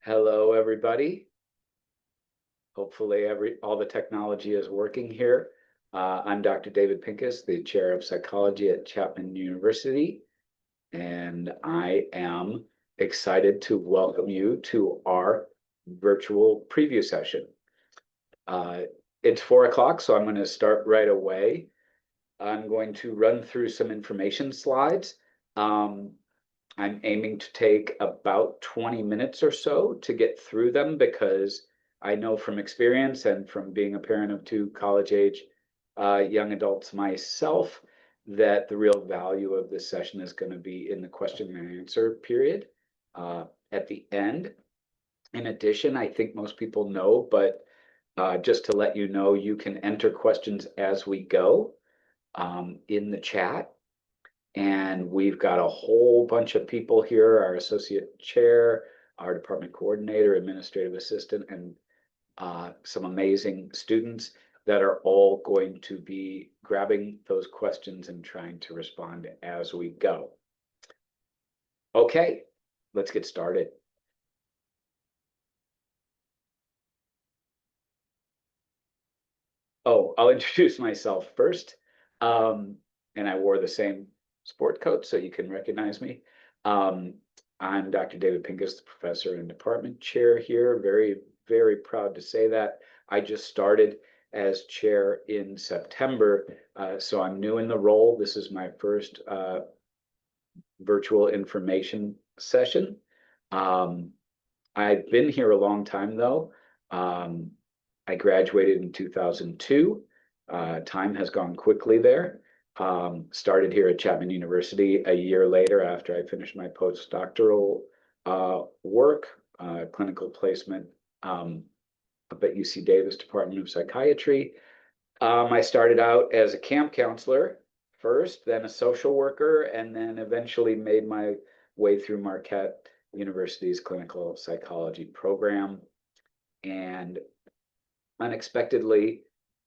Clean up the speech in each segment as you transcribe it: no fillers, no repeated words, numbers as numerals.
Hello, everybody. Hopefully all the technology is working here. I'm Dr. David Pincus, the chair of psychology at Chapman University, and I am excited to welcome you to our virtual preview session. It's 4 o'clock, so I'm going to start right away. I'm going to run through some information slides. I'm aiming to take about 20 minutes or so to get through them because I know from experience and from being a parent of two college-age young adults myself that the real value of this session is going to be in the question and answer period at the end. In addition, I think most people know, but just to let you know, you can enter questions as we go in the chat. And we've got a whole bunch of people here, our associate chair, our department coordinator, administrative assistant, and some amazing students that are all going to be grabbing those questions and trying to respond as we go. Okay, let's get started. Oh, I'll introduce myself first. And I wore the same sport coat, so you can recognize me. I'm Dr. David Pincus, the professor and department chair here. Very, very proud to say that. I just started as chair in September, so I'm new in the role. This is my first virtual information session. I've been here a long time, though. I graduated in 2002. Time has gone quickly there. Started here at Chapman University a year later after I finished my postdoctoral work, clinical placement up at UC Davis Department of Psychiatry. I started out as a camp counselor first, then a social worker, and then eventually made my way through Marquette University's clinical psychology program. And unexpectedly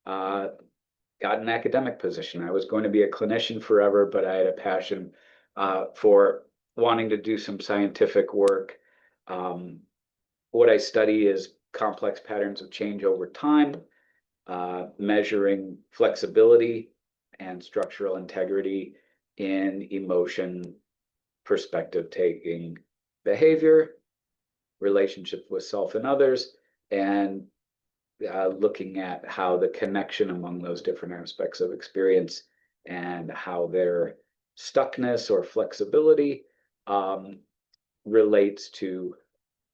got an academic position. I was going to be a clinician forever, but I had a passion for wanting to do some scientific work. What I study is complex patterns of change over time, measuring flexibility and structural integrity in emotion, perspective taking behavior, relationship with self and others, and looking at how the connection among those different aspects of experience and how their stuckness or flexibility relates to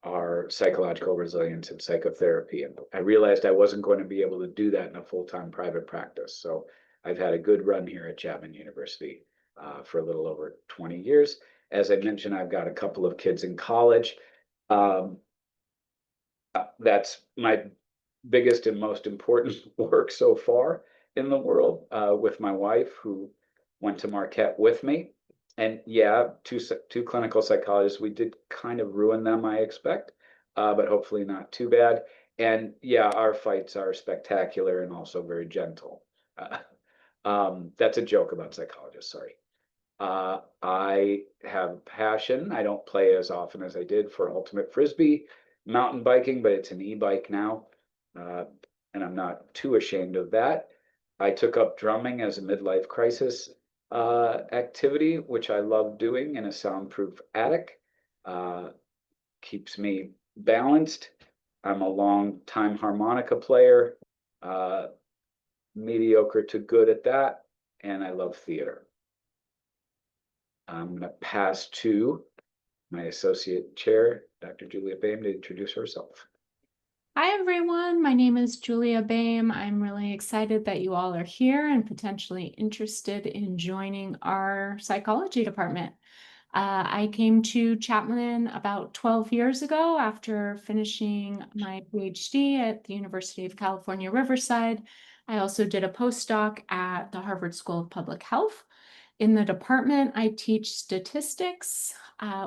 our psychological resilience and psychotherapy. And I realized I wasn't going to be able to do that in a full-time private practice. So I've had a good run here at Chapman University for a little over 20 years. As I mentioned, I've got a couple of kids in college. That's my biggest and most important work so far in the world, with my wife, who went to Marquette with me. And yeah, two clinical psychologists. We did kind of ruin them, I expect, but hopefully not too bad. And yeah, our fights are spectacular and also very gentle. That's a joke about psychologists, sorry. I have passion. I don't play as often as I did for ultimate frisbee mountain biking, but it's an e-bike now. And I'm not too ashamed of that. I took up drumming as a midlife crisis activity, which I love doing in a soundproof attic. Keeps me balanced. I'm a long time harmonica player, mediocre to good at that, and I love theater. I'm going to pass to my associate chair, Dr. Julia Boehm, to introduce herself. Hi, everyone. My name is Julia Boehm. I'm really excited that you all are here and potentially interested in joining our psychology department. I came to Chapman about 12 years ago after finishing my PhD at the University of California, Riverside. I also did a postdoc at the Harvard School of Public Health. In the department, I teach statistics,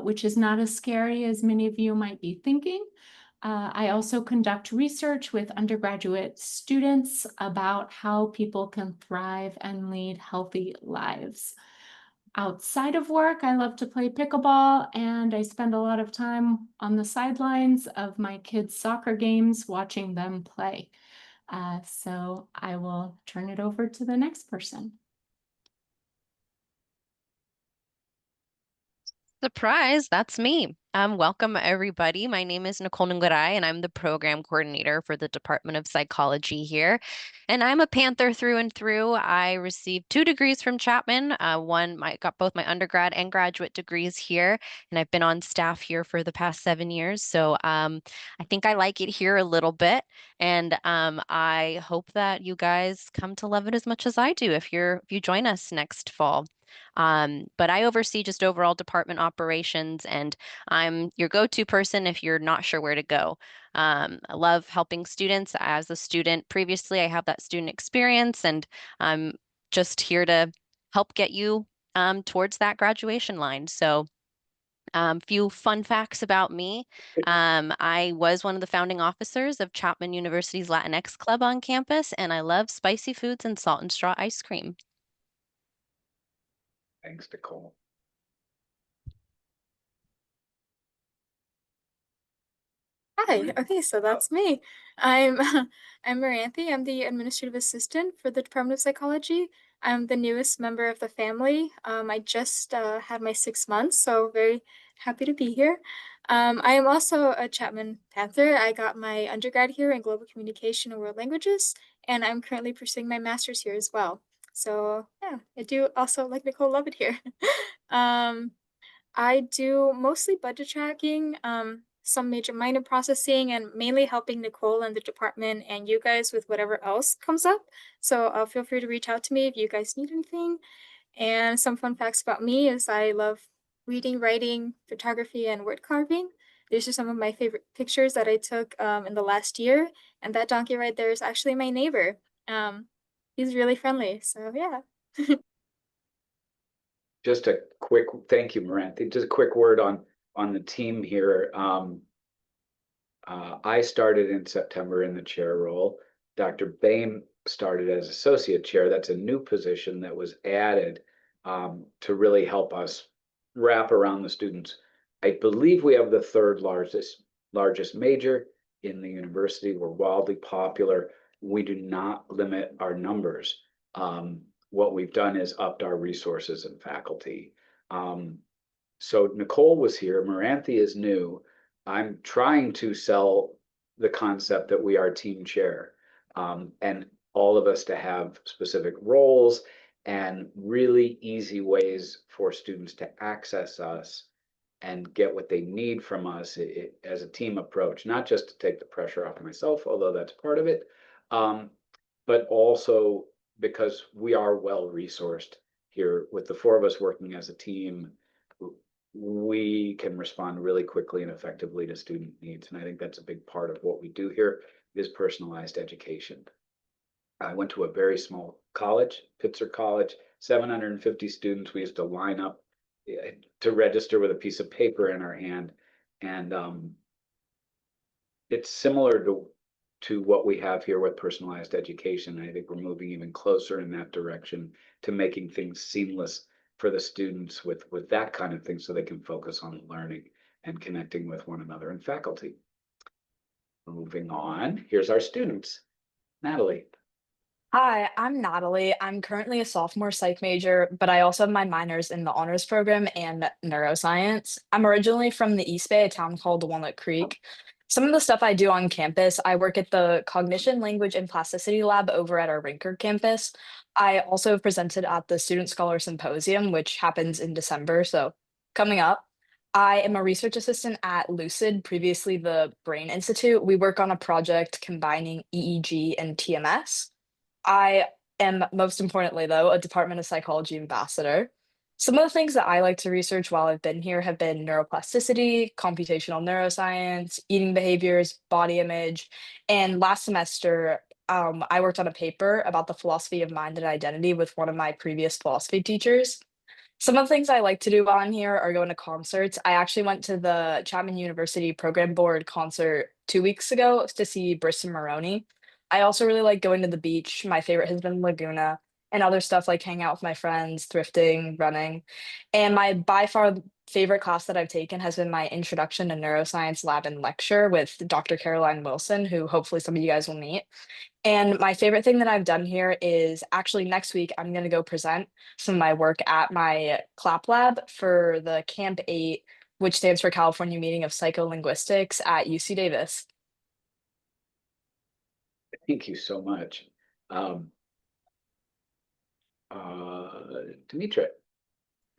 which is not as scary as many of you might be thinking. I also conduct research with undergraduate students about how people can thrive and lead healthy lives. Outside of work, I love to play pickleball, and I spend a lot of time on the sidelines of my kids' soccer games watching them play. So I will turn it over to the next person. Surprise, that's me. Welcome everybody. My name is Nicole Ngurai, and I'm the program coordinator for the Department of Psychology here. And I'm a Panther through and through. I received 2 degrees from Chapman. I got both my undergrad and graduate degrees here, and I've been on staff here for the past 7 years. So I think I like it here a little bit, and I hope that you guys come to love it as much as I do if you join us next fall. But I oversee just overall department operations, and I'm your go-to person if you're not sure where to go. I love helping students. As a student previously, I have that student experience, and I'm just here to help get you towards that graduation line. So, few fun facts about me. I was one of the founding officers of Chapman University's Latinx Club on campus, and I love spicy foods and salt and straw ice cream. Thanks, Nicole. Hi, okay, so that's me. I'm I'm Maranthe. I'm the administrative assistant for the Department of Psychology. I'm the newest member of the family. I just had my 6 months, so very happy to be here. I am also a Chapman Panther. I got my undergrad here in global communication and world languages, and I'm currently pursuing my master's here as well. So yeah, I do also, like Nicole, love it here. um, I do mostly budget tracking, some major minor processing, and mainly helping Nicole and the department and you guys with whatever else comes up. So feel free to reach out to me if you guys need anything. And some fun facts about me is I love reading, writing, photography, and word carving. These are some of my favorite pictures that I took in the last year. And that donkey right there is actually my neighbor. Um, he's really friendly. So yeah. Just a quick, thank you, Maranthe. Just a quick word on the team here. I started in September in the chair role. Dr. Boehm started as associate chair. That's a new position that was added to really help us wrap around the students. I believe we have the third largest major in the university. We're wildly popular. We do not limit our numbers. What we've done is upped our resources and faculty. So Nicole was here. Maranthe is new. I'm trying to sell the concept that we are team chair, and all of us to have specific roles and really easy ways for students to access us and get what they need from us as a team approach, not just to take the pressure off myself, although that's part of it, but also because we are well resourced here with the four of us working as a team. We can respond really quickly and effectively to student needs. And I think that's a big part of what we do here is personalized education. I went to a very small college, Pitzer College, 750 students. We used to line up to register with a piece of paper in our hand. And it's similar to what we have here with personalized education. I think we're moving even closer in that direction to making things seamless for the students with that kind of thing so they can focus on learning and connecting with one another and faculty. Moving on, here's our students. Natalie. Hi, I'm Natalie. I'm currently a sophomore psych major, but I also have my minors in the honors program and neuroscience. I'm originally from the East Bay, a town called Walnut Creek. Some of the stuff I do on campus, I work at the Cognition, Language, and Plasticity Lab over at our Rinker campus. I also presented at the Student Scholar Symposium, which happens in December, so coming up. I am a research assistant at Lucid, previously the Brain Institute. We work on a project combining EEG and TMS. I am, most importantly, though, a Department of Psychology ambassador. Some of the things that I like to research while I've been here have been neuroplasticity, computational neuroscience, eating behaviors, body image. And last semester, I worked on a paper about the philosophy of mind and identity with one of my previous philosophy teachers. Some of the things I like to do while I'm here are going to concerts. I actually went to the Chapman University Program Board concert 2 weeks ago to see Bristol Maroney. I also really like going to the beach. My favorite has been Laguna. and other stuff like hanging out with my friends, thrifting, running. And my by far favorite class that I've taken has been my Introduction to Neuroscience lab and lecture with Dr. Caroline Wilson, who hopefully some of you guys will meet. And my favorite thing that I've done here is actually next week, I'm going to go present some of my work at my CLAP lab for the Camp 8, which stands for California Meeting of Psycholinguistics at UC Davis. Thank you so much. Demetra.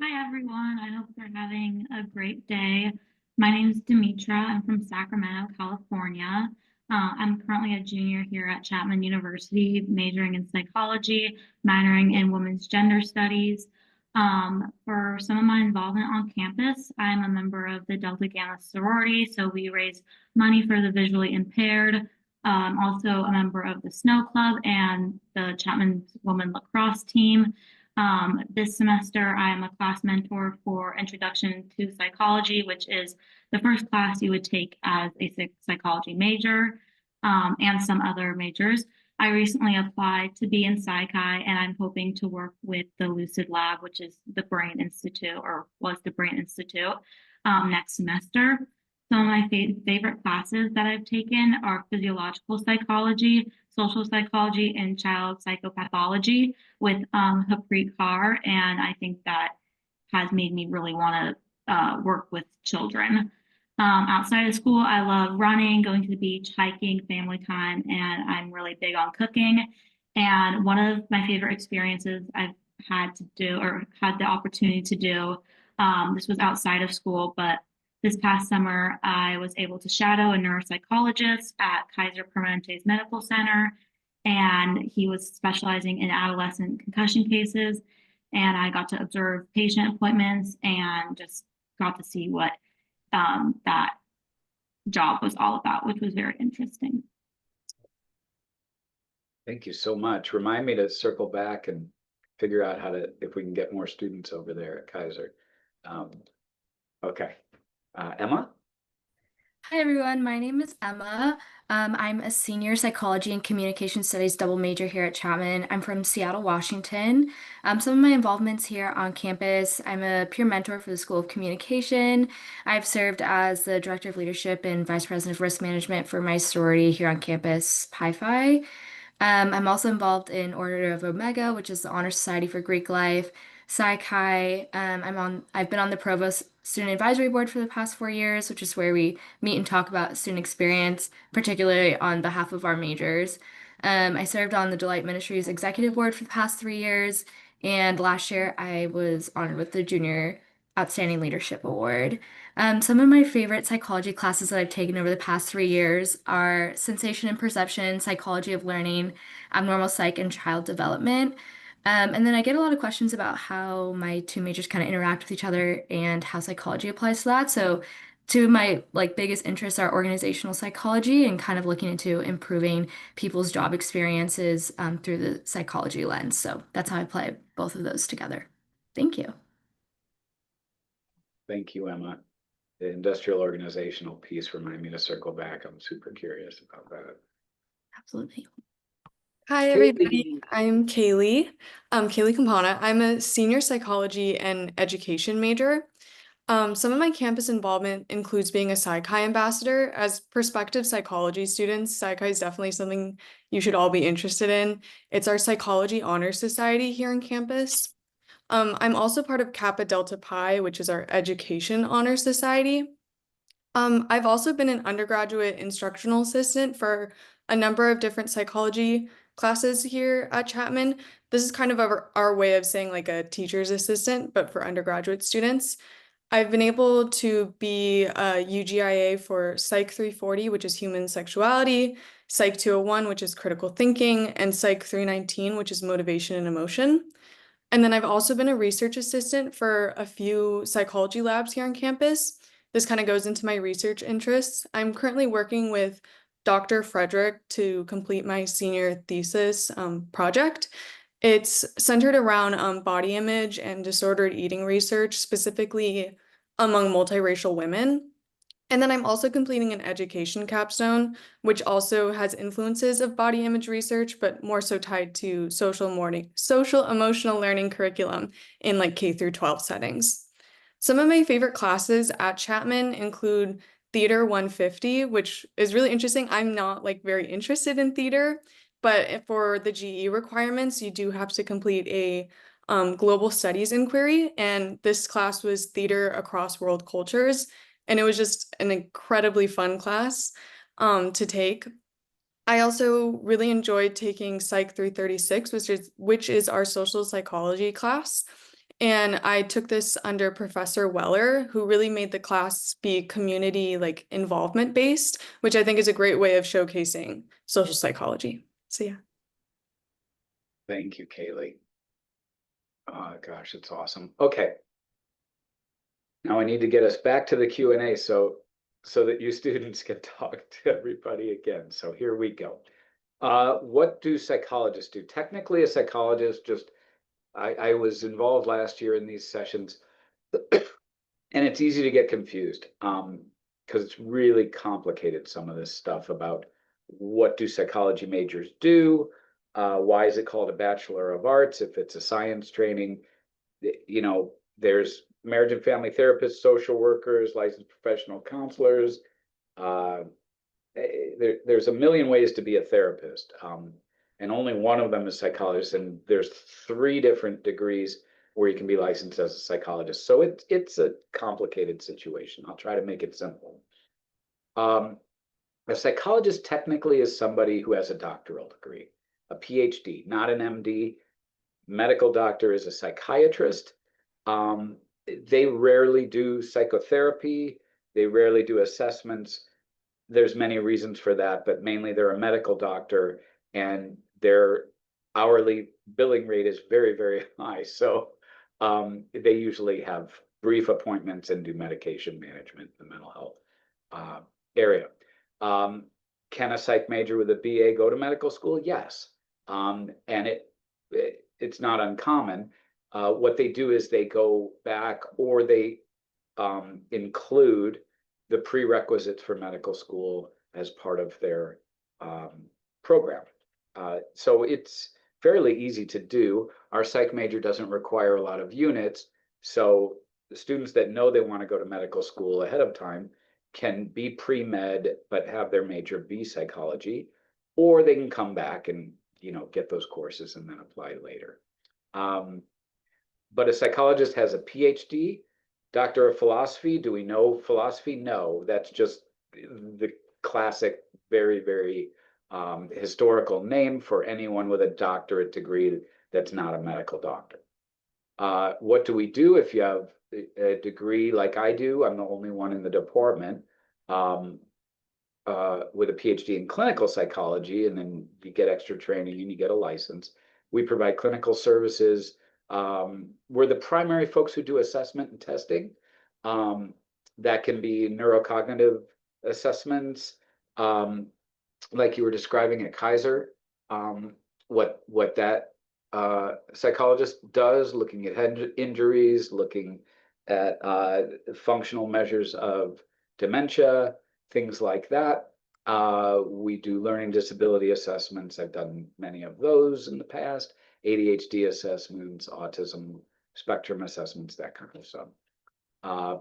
Hi, everyone. I hope you're having a great day. My name is Demetra. I'm from Sacramento, California. I'm currently a junior here at Chapman University, majoring in psychology, minoring in women's gender studies. For some of my involvement on campus, I'm a member of the Delta Gamma sorority, so we raise money for the visually impaired. Also a member of the Snow Club and the Chapman Women Lacrosse team. This semester, I am a class mentor for Introduction to Psychology, which is the first class you would take as a psychology major, and some other majors. I recently applied to be in Psych-Chi, and I'm hoping to work with the Lucid Lab, which is the Brain Institute, or was the Brain Institute, next semester. Some of my favorite classes that I've taken are physiological psychology, social psychology, and child psychopathology with Harpreet Kaur, and I think that has made me really want to work with children. Outside of school, I love running, going to the beach, hiking, family time, and I'm really big on cooking. And one of my favorite experiences I've had to do, or had the opportunity to do, this was outside of school, but this past summer, I was able to shadow a neuropsychologist at Kaiser Permanente's Medical Center, and he was specializing in adolescent concussion cases. And I got to observe patient appointments and just got to see what that job was all about, which was very interesting. Thank you so much. Remind me to circle back and figure out if we can get more students over there at Kaiser. Okay. Emma? Hi, everyone. My name is Emma. I'm a senior psychology and communication studies double major here at Chapman. I'm from Seattle, Washington. Some of my involvements here on campus, I'm a peer mentor for the School of Communication. I've served as the Director of Leadership and Vice President of Risk Management for my sorority here on campus, Pi Phi. I'm also involved in Order of Omega, which is the Honor Society for Greek Life. Psych-Chi. I've been on the Provost Student Advisory Board for the past 4 years, which is where we meet and talk about student experience, particularly on behalf of our majors. I served on the Delight Ministries Executive Board for the past 3 years, and last year I was honored with the Junior Outstanding Leadership Award. Some of my favorite psychology classes that I've taken over the past 3 years are Sensation and Perception, Psychology of Learning, Abnormal Psych, and Child Development. And then I get a lot of questions about how my two majors kind of interact with each other and how psychology applies to that. So two of my biggest interests are organizational psychology and kind of looking into improving people's job experiences through the psychology lens. So that's how I apply both of those together. Thank you. Thank you, Emma. The industrial organizational piece remind me to circle back. I'm super curious about that. Absolutely. Hi, everybody. I'm Kaylee. Kaylee Campana. I'm a senior psychology and education major. Some of my campus involvement includes being a Psych-Chi ambassador. As prospective psychology students, Psych-Chi is definitely something you should all be interested in. It's our Psychology Honor Society here on campus. I'm also part of Kappa Delta Pi, which is our Education Honor Society. I've also been an undergraduate instructional assistant for a number of different psychology classes here at Chapman. This is kind of our way of saying like a teacher's assistant, but for undergraduate students. I've been able to be a UGIA for Psych 340, which is human sexuality, Psych 201, which is critical thinking, and Psych 319, which is motivation and emotion. And then I've also been a research assistant for a few psychology labs here on campus. This kind of goes into my research interests. I'm currently working with Dr. Frederick to complete my senior thesis project. It's centered around body image and disordered eating research, specifically among multiracial women. And then I'm also completing an education capstone, which also has influences of body image research, but more so tied to social emotional learning curriculum in like K through 12 settings. Some of my favorite classes at Chapman include Theater 150, which is really interesting. I'm not like very interested in theater, but for the GE requirements, you do have to complete a global studies inquiry. And this class was Theater Across World Cultures. And it was just an incredibly fun class to take. I also really enjoyed taking Psych 336, which is our social psychology class. And I took this under Professor Weller, who really made the class be community like involvement based, which I think is a great way of showcasing social psychology. So yeah. Thank you, Kaylee. Oh gosh, it's awesome. Okay. Now I need to get us back to the Q&A so that you students can talk to everybody again. So here we go. What do psychologists do? Technically, a psychologist I was involved last year in these sessions, and it's easy to get confused because it's really complicated, some of this stuff about what do psychology majors do, why is it called a Bachelor of Arts if it's a science training. You know, there's marriage and family therapists, social workers, licensed professional counselors. There's a million ways to be a therapist, and only one of them is psychologist. And there's 3 different degrees where you can be licensed as a psychologist. So it's a complicated situation. I'll try to make it simple. A psychologist technically is somebody who has a doctoral degree, a PhD, not an MD. Medical doctor is a psychiatrist. They rarely do psychotherapy. They rarely do assessments. There's many reasons for that, but mainly they're a medical doctor and their hourly billing rate is very, very high. So they usually have brief appointments and do medication management in the mental health area. Can a psych major with a BA go to medical school? Yes. And it's not uncommon. What they do is they go back, or they include the prerequisites for medical school as part of their program. So it's fairly easy to do. Our psych major doesn't require a lot of units, so the students that know they want to go to medical school ahead of time can be pre-med but have their major be psychology, or they can come back and get those courses and then apply later. But a psychologist has a PhD, Doctor of Philosophy. Do we know philosophy? No, that's just the classic, very, very historical name for anyone with a doctorate degree that's not a medical doctor. What do we do if you have a degree like I do? I'm the only one in the department with a PhD in clinical psychology, and then you get extra training and you get a license. We provide clinical services. We're the primary folks who do assessment and testing. That can be neurocognitive assessments, like you were describing at Kaiser. What that psychologist does, looking at head injuries, looking at functional measures of dementia, things like that. We do learning disability assessments. I've done many of those in the past. ADHD assessments, autism spectrum assessments, that kind of stuff.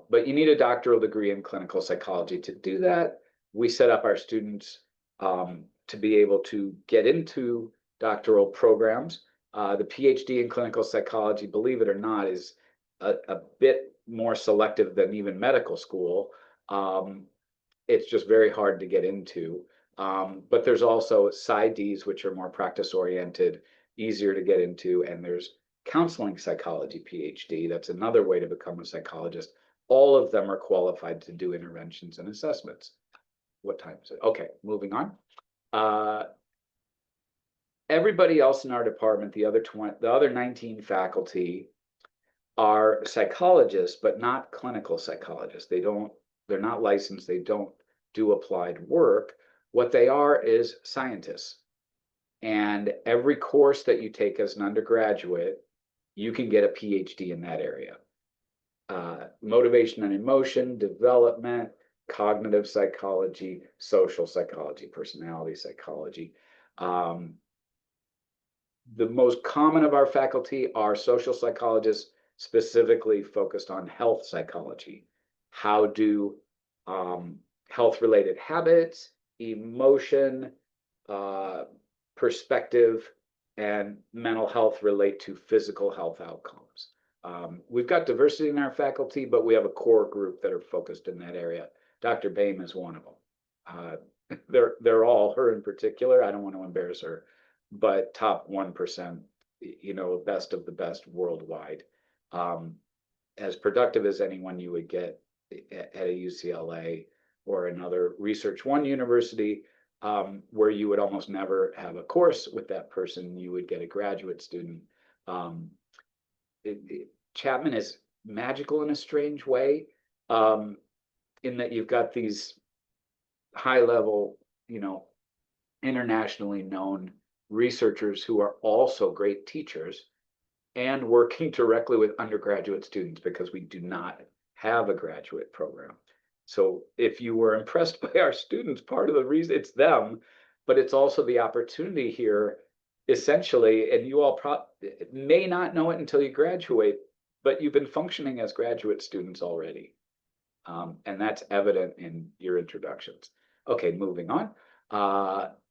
But you need a doctoral degree in clinical psychology to do that. We set up our students to be able to get into doctoral programs. The PhD in clinical psychology, believe it or not, is a bit more selective than even medical school. It's just very hard to get into. But there's also PsyDs, which are more practice oriented, easier to get into, and there's counseling psychology PhD. That's another way to become a psychologist. All of them are qualified to do interventions and assessments. What time is it? Okay, moving on. Everybody else in our department, the other 19 faculty, are psychologists, but not clinical psychologists. They're not licensed. They don't do applied work. What they are is scientists. And every course that you take as an undergraduate, you can get a PhD in that area. Motivation and emotion, development, cognitive psychology, social psychology, personality psychology. The most common of our faculty are social psychologists, specifically focused on health psychology. How do health-related habits, emotion, perspective, and mental health relate to physical health outcomes? We've got diversity in our faculty, but we have a core group that are focused in that area. Dr. Boehm is one of them. They're all, her in particular, I don't want to embarrass her, but top 1%, you know, best of the best worldwide. As productive as anyone you would get at a UCLA or another Research One university, where you would almost never have a course with that person. You would get a graduate student. Chapman is magical in a strange way, in that you've got these high level, you know, internationally known researchers who are also great teachers and working directly with undergraduate students, because we do not have a graduate program. So if you were impressed by our students, part of the reason, it's them, but it's also the opportunity here, essentially, and you all may not know it until you graduate, but you've been functioning as graduate students already. And that's evident in your introductions. Okay, moving on.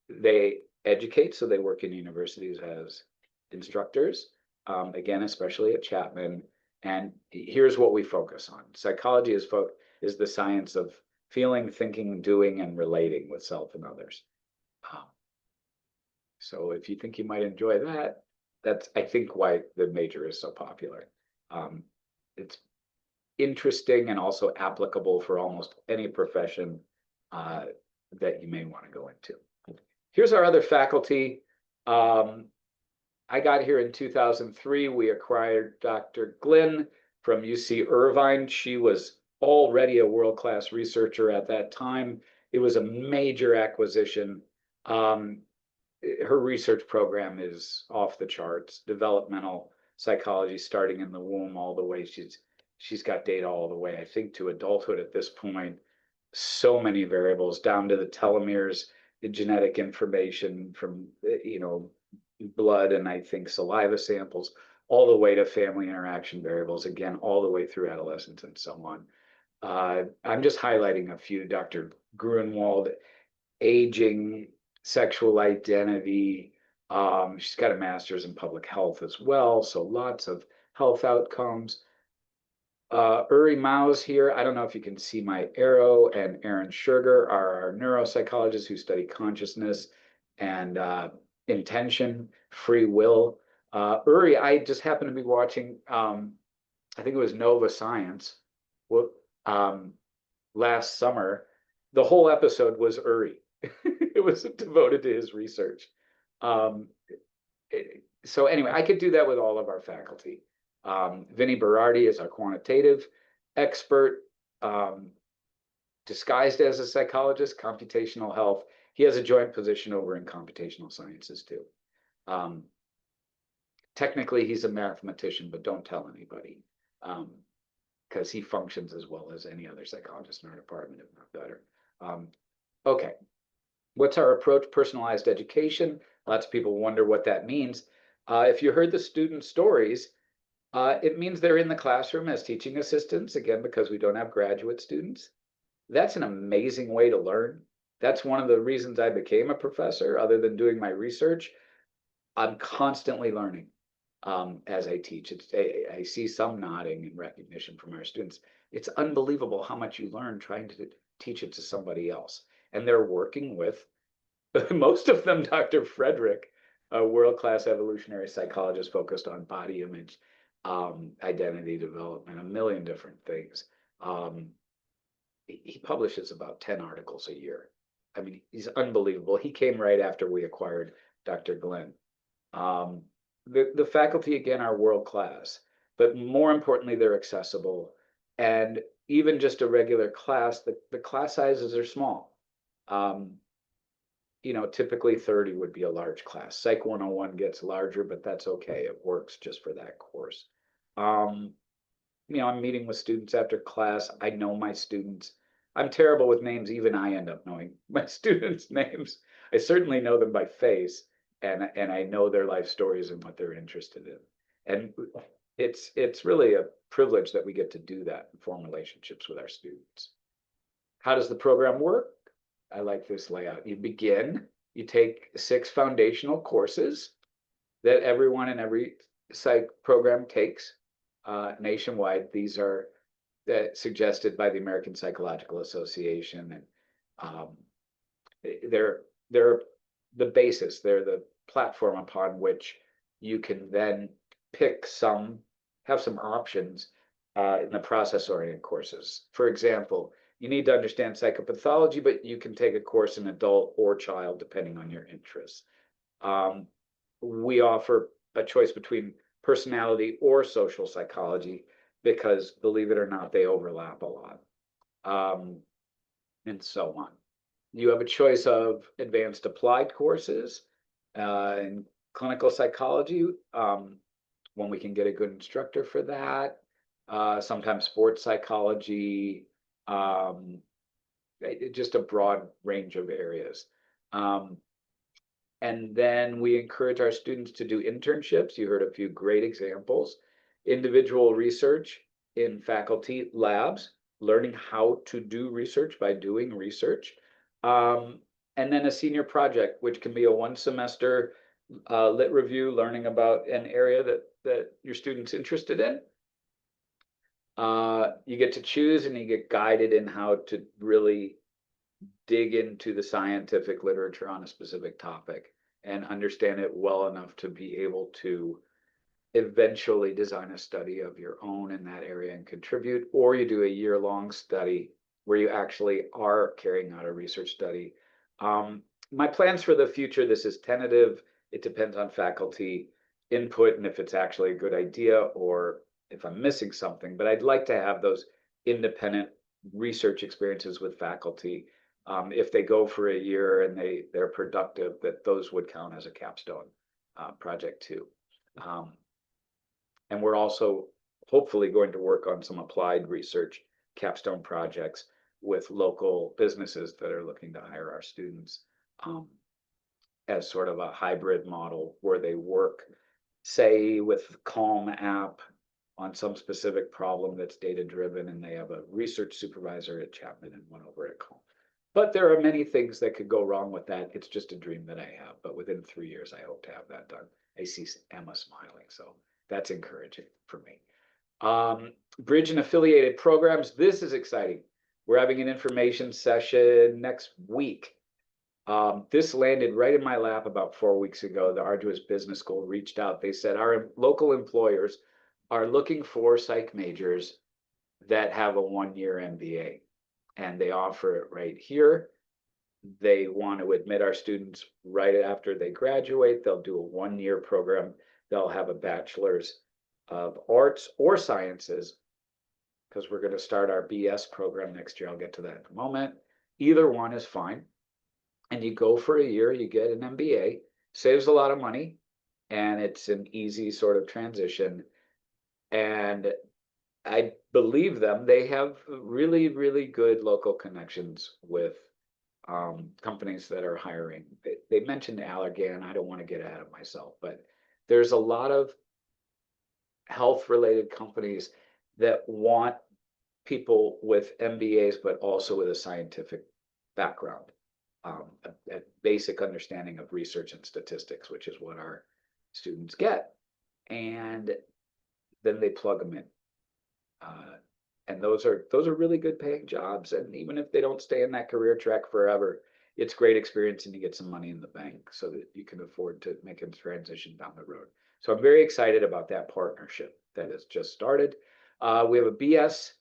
They educate, so they work in universities as instructors, again, especially at Chapman. And here's what we focus on. Psychology is the science of feeling, thinking, doing, and relating with self and others. So if you think you might enjoy that, that's, I think, why the major is so popular. It's interesting and also applicable for almost any profession that you may want to go into. Here's our other faculty. I got here in 2003. We acquired Dr. Glynn from UC Irvine. She was already a world-class researcher at that time. It was a major acquisition. Her research program is off the charts. Developmental psychology, starting in the womb all the way. She's got data all the way, I think, to adulthood at this point. So many variables, down to the telomeres, the genetic information from, you know, blood and I think saliva samples, all the way to family interaction variables, again, all the way through adolescence and so on. I'm just highlighting a few. Dr. Grunwald, aging, sexual identity. She's got a master's in public health as well, so lots of health outcomes. Uri Maus here, I don't know if you can see my arrow, and Aaron Sugar are our neuropsychologists who study consciousness and intention, free will. Uri, I just happened to be watching, I think it was Nova Science, last summer. The whole episode was Uri. It was devoted to his research. So anyway, I could do that with all of our faculty. Vinny Berardi is our quantitative expert, disguised as a psychologist, computational health. He has a joint position over in computational sciences too. Technically, he's a mathematician, but don't tell anybody, because he functions as well as any other psychologist in our department, if not better. Okay, what's our approach? Personalized education. Lots of people wonder what that means. If you heard the student stories, it means they're in the classroom as teaching assistants, again, because we don't have graduate students. That's an amazing way to learn. That's one of the reasons I became a professor, other than doing my research. I'm constantly learning as I teach. I see some nodding in recognition from our students. It's unbelievable how much you learn trying to teach it to somebody else. And they're working with, most of them, Dr. Frederick, a world-class evolutionary psychologist focused on body image, identity development, a million different things. He publishes about 10 articles a year. I mean, he's unbelievable. He came right after we acquired Dr. Glenn. The faculty, again, are world-class, but more importantly, they're accessible. And even just a regular class, the class sizes are small. You know, typically 30 would be a large class. Psych 101 gets larger, but that's okay. It works just for that course. You know, I'm meeting with students after class. I know my students. I'm terrible with names. Even I end up knowing my students' names. I certainly know them by face, and I know their life stories and what they're interested in. And it's really a privilege that we get to do that and form relationships with our students. How does the program work? I like this layout. You take 6 foundational courses that everyone in every psych program takes nationwide. These are suggested by the American Psychological Association, and they're the basis. They're the platform upon which you can then pick have some options in the process-oriented courses. For example, you need to understand psychopathology, but you can take a course in adult or child depending on your interests. We offer a choice between personality or social psychology because, believe it or not, they overlap a lot, and so on. You have a choice of advanced applied courses in clinical psychology, when we can get a good instructor for that. Sometimes sports psychology, just a broad range of areas. And then we encourage our students to do internships. You heard a few great examples. Individual research in faculty labs, learning how to do research by doing research. And then a senior project, which can be a 1-semester lit review, learning about an area that your student's interested in. You get to choose and you get guided in how to really dig into the scientific literature on a specific topic and understand it well enough to be able to eventually design a study of your own in that area and contribute, or you do a year-long study where you actually are carrying out a research study. My plans for the future, this is tentative. It depends on faculty input and if it's actually a good idea or if I'm missing something, but I'd like to have those independent research experiences with faculty. If they go for a year and they're productive, that those would count as a capstone project too. And we're also hopefully going to work on some applied research capstone projects with local businesses that are looking to hire our students, as sort of a hybrid model where they work, say, with Calm app on some specific problem that's data driven, and they have a research supervisor at Chapman and one over at Calm. But there are many things that could go wrong with that. It's just a dream that I have, but within 3 years, I hope to have that done. I see Emma smiling, so that's encouraging for me. Bridge and affiliated programs. This is exciting. We're having an information session next week. This landed right in my lap about 4 weeks ago. The Arduous Business School reached out. They said our local employers are looking for psych majors that have a 1-year MBA, and they offer it right here. They want to admit our students right after they graduate. They'll do a 1-year program. They'll have a bachelor's of arts or sciences, because we're going to start our BS program next year. I'll get to that in a moment. Either one is fine. And you go for a year, you get an MBA, saves a lot of money, and it's an easy sort of transition. And I believe them. They have really, really good local connections with companies that are hiring. They mentioned Allergan. I don't want to get ahead of myself, but there's a lot of health-related companies that want people with MBAs, but also with a scientific background, a basic understanding of research and statistics, which is what our students get. And then they plug them in. And those are really good paying jobs. And even if they don't stay in that career track forever, it's great experience and you get some money in the bank so that you can afford to make a transition down the road. So I'm very excited about that partnership that has just started. We have a BS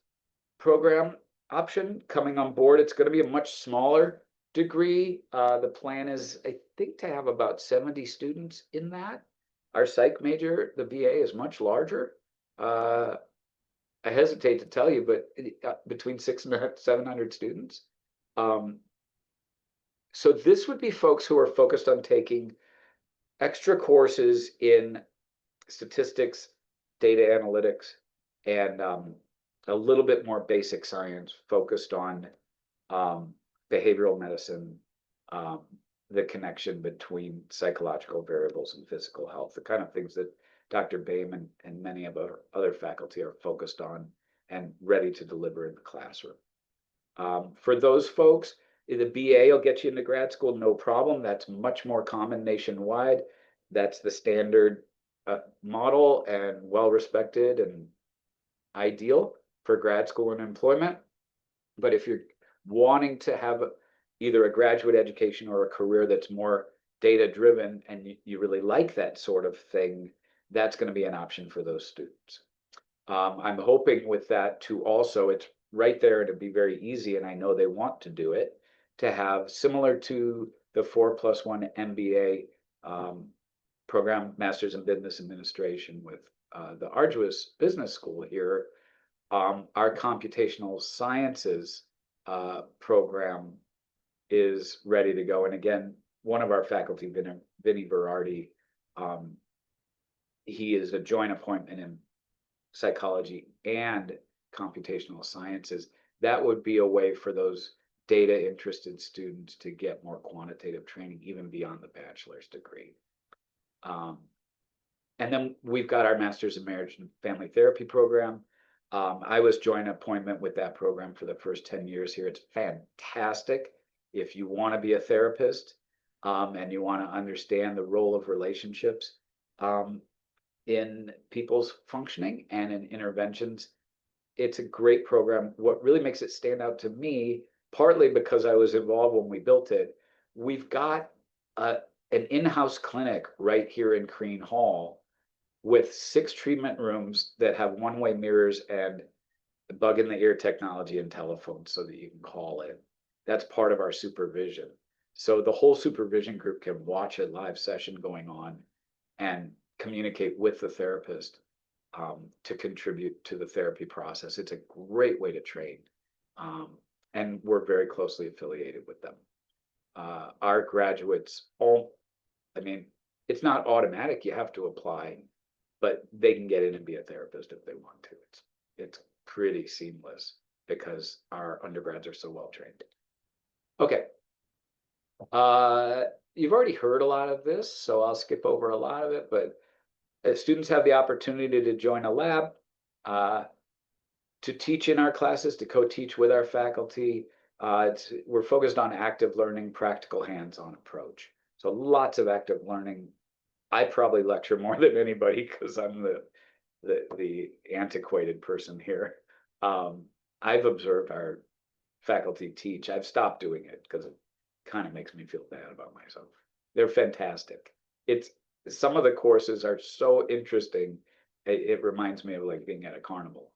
program option coming on board. It's going to be a much smaller degree. The plan is, I think, to have about 70 students in that. Our psych major, the BA, is much larger. I hesitate to tell you, but between 600 and 700 students. So this would be folks who are focused on taking extra courses in statistics, data analytics, and a little bit more basic science focused on behavioral medicine, the connection between psychological variables and physical health, the kind of things that Dr. Boehm and many of our other faculty are focused on and ready to deliver in the classroom. For those folks, the BA will get you into grad school, no problem. That's much more common nationwide. That's the standard model and well respected and ideal for grad school and employment. But if you're wanting to have either a graduate education or a career that's more data driven and you really like that sort of thing, that's going to be an option for those students. I'm hoping with that to also, it's right there to be very easy, and I know they want to do it, to have similar to the 4+1 MBA program, Masters in Business Administration with the Arduous Business School here. Our computational sciences program is ready to go. And again, one of our faculty, Vinny Berardi, he is a joint appointment in psychology and computational sciences. That would be a way for those data interested students to get more quantitative training even beyond the bachelor's degree. And then we've got our Master's in Marriage and Family Therapy program. I was joint appointment with that program for the first 10 years here. It's fantastic if you want to be a therapist and you want to understand the role of relationships in people's functioning and in interventions. It's a great program. What really makes it stand out to me, partly because I was involved when we built it, we've got an in-house clinic right here in Crean Hall with 6 treatment rooms that have one-way mirrors and bug in the ear technology and telephones so that you can call in. That's part of our supervision. So the whole supervision group can watch a live session going on and communicate with the therapist to contribute to the therapy process. It's a great way to train. And we're very closely affiliated with them. Our graduates, I mean, it's not automatic, you have to apply, but they can get in and be a therapist if they want to. It's pretty seamless because our undergrads are so well trained. Okay. You've already heard a lot of this, so I'll skip over a lot of it, but students have the opportunity to join a lab, to teach in our classes, to co-teach with our faculty. We're focused on active learning, practical hands-on approach. So lots of active learning. I probably lecture more than anybody because I'm the antiquated person here. I've observed our faculty teach. I've stopped doing it because it kind of makes me feel bad about myself. They're fantastic. Some of the courses are so interesting. It reminds me of like being at a carnival.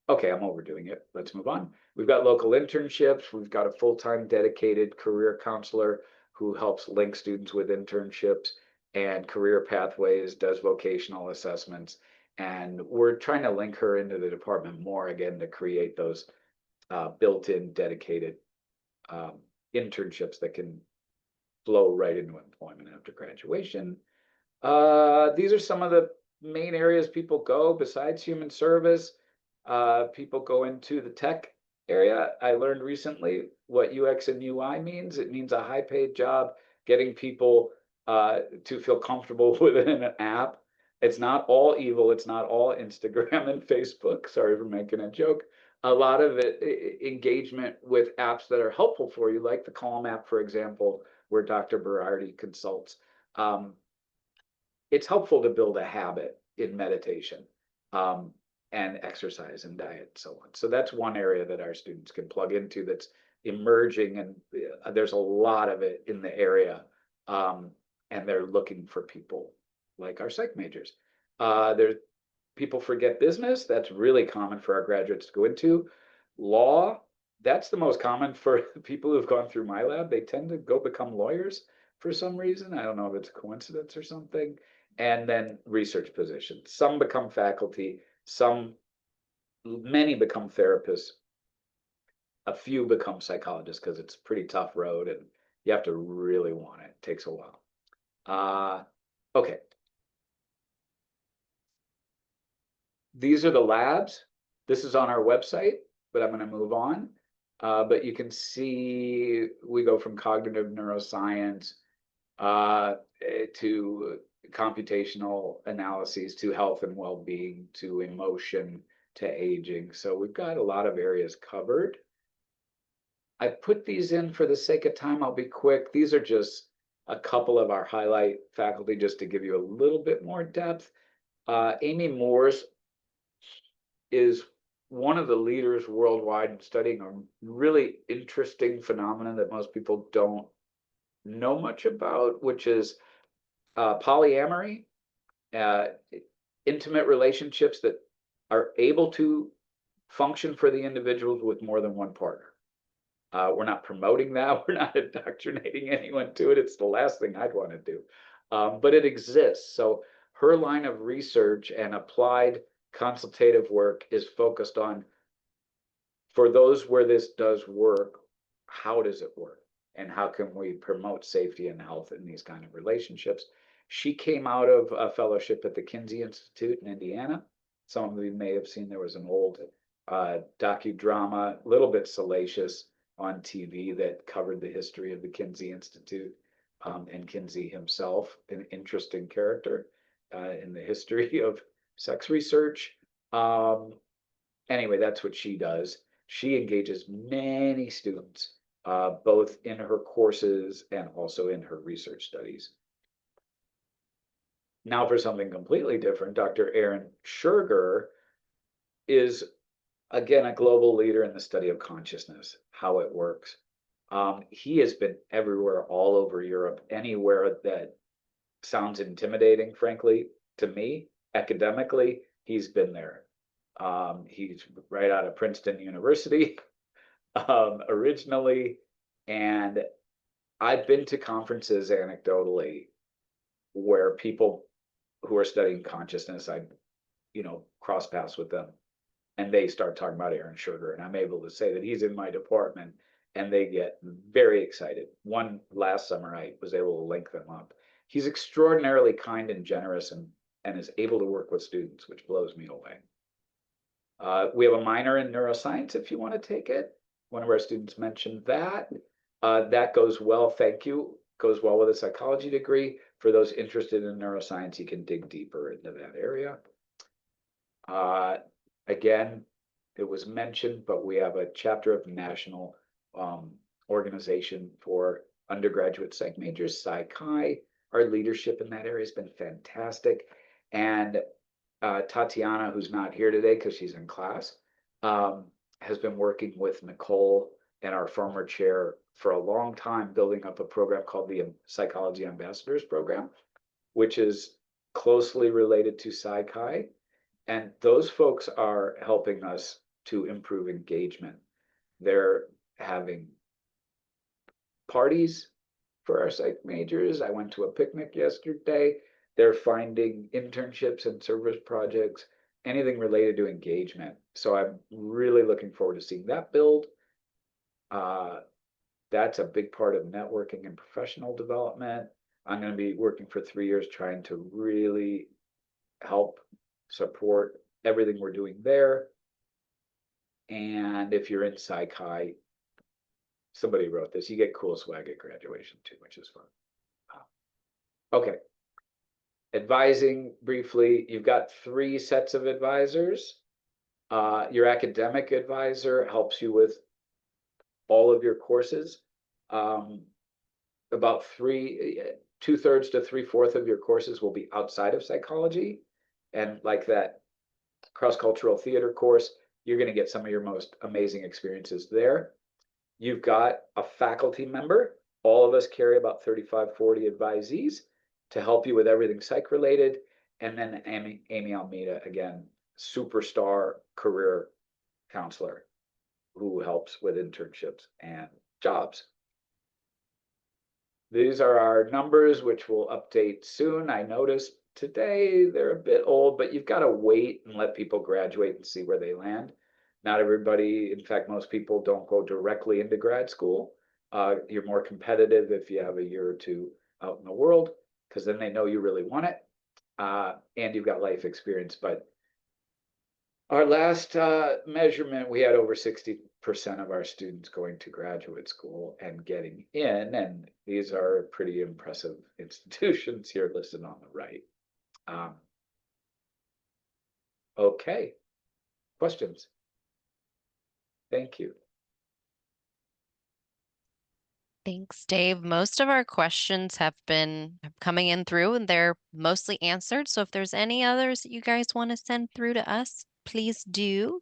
Okay, I'm overdoing it. Let's move on. We've got local internships. We've got a full-time dedicated career counselor who helps link students with internships and career pathways, does vocational assessments. And we're trying to link her into the department more again to create those built-in dedicated internships that can flow right into employment after graduation. These are some of the main areas people go besides human service. People go into the tech area. I learned recently what UX and UI means. It means a high-paid job getting people to feel comfortable within an app. It's not all evil. It's not all Instagram and Facebook. Sorry for making a joke. A lot of it, engagement with apps that are helpful for you, like the Calm app, for example, where Dr. Berardi consults. It's helpful to build a habit in meditation and exercise and diet and so on. So that's one area that our students can plug into that's emerging, and there's a lot of it in the area. And they're looking for people like our psych majors. People forget business. That's really common for our graduates to go into. Law, that's the most common for people who've gone through my lab. They tend to go become lawyers for some reason. I don't know if it's a coincidence or something. And then research positions. Some become faculty, many become therapists. A few become psychologists because it's a pretty tough road and you have to really want it. It takes a while. Okay. These are the labs. This is on our website, but I'm going to move on. But you can see we go from cognitive neuroscience to computational analyses, to health and well-being, to emotion, to aging. So we've got a lot of areas covered. I put these in for the sake of time. I'll be quick. These are just a couple of our highlight faculty, just to give you a little bit more depth. Amy Moores is one of the leaders worldwide in studying a really interesting phenomenon that most people don't know much about, which is polyamory, intimate relationships that are able to function for the individuals with more than one partner. We're not promoting that. We're not indoctrinating anyone to it. It's the last thing I'd want to do. But it exists. So her line of research and applied consultative work is focused on, for those where this does work, how does it work? And how can we promote safety and health in these kind of relationships? She came out of a fellowship at the Kinsey Institute in Indiana. Some of you may have seen there was an old docudrama, a little bit salacious, on TV that covered the history of the Kinsey Institute, and Kinsey himself, an interesting character in the history of sex research. Anyway, that's what she does. She engages many students, both in her courses and also in her research studies. Now for something completely different, Dr. Aaron Scherger is, again, a global leader in the study of consciousness, how it works. He has been everywhere, all over Europe, anywhere that sounds intimidating, frankly, to me, academically, he's been there. He's right out of Princeton University, originally, and I've been to conferences anecdotally where people who are studying consciousness, I, cross paths with them, and they start talking about Aaron Scherger, and I'm able to say that he's in my department, and they get very excited. One last summer, I was able to link them up. He's extraordinarily kind and generous, and is able to work with students, which blows me away. We have a minor in neuroscience if you want to take it. One of our students mentioned that. That goes well, thank you. Goes well with a psychology degree. For those interested in neuroscience, you can dig deeper into that area. Again, it was mentioned, but we have a chapter of national organization for undergraduate psych majors, Psych-Chi. Our leadership in that area has been fantastic. And Tatiana, who's not here today because she's in class, has been working with Nicole and our former chair for a long time, building up a program called the Psychology Ambassadors Program, which is closely related to Psych-Chi. And those folks are helping us to improve engagement. They're having parties for our psych majors. I went to a picnic yesterday. They're finding internships and service projects, anything related to engagement. So I'm really looking forward to seeing that build. That's a big part of networking and professional development. I'm going to be working for 3 years trying to really help support everything we're doing there. And if you're in Psych-Chi, somebody wrote this, you get cool swag at graduation too, which is fun. Okay. Advising briefly, you've got 3 sets of advisors. Your academic advisor helps you with all of your courses. About 2/3 to 3/4 of your courses will be outside of psychology. And like that cross-cultural theater course, you're going to get some of your most amazing experiences there. You've got a faculty member. All of us carry about 35-40 advisees to help you with everything psych related. And then Amy Almeida, again, superstar career counselor who helps with internships and jobs. These are our numbers, which we'll update soon. I noticed today they're a bit old, but you've got to wait and let people graduate and see where they land. Not everybody, in fact, most people don't go directly into grad school. You're more competitive if you have a year or 2 out in the world, because then they know you really want it, and you've got life experience. But Our last measurement, we had over 60% of our students going to graduate school and getting in, and these are pretty impressive institutions here listed on the right. Okay, questions? Thank you. Thanks, Dave. Most of our questions have been coming in through and they're mostly answered. So if there's any others that you guys want to send through to us, please do.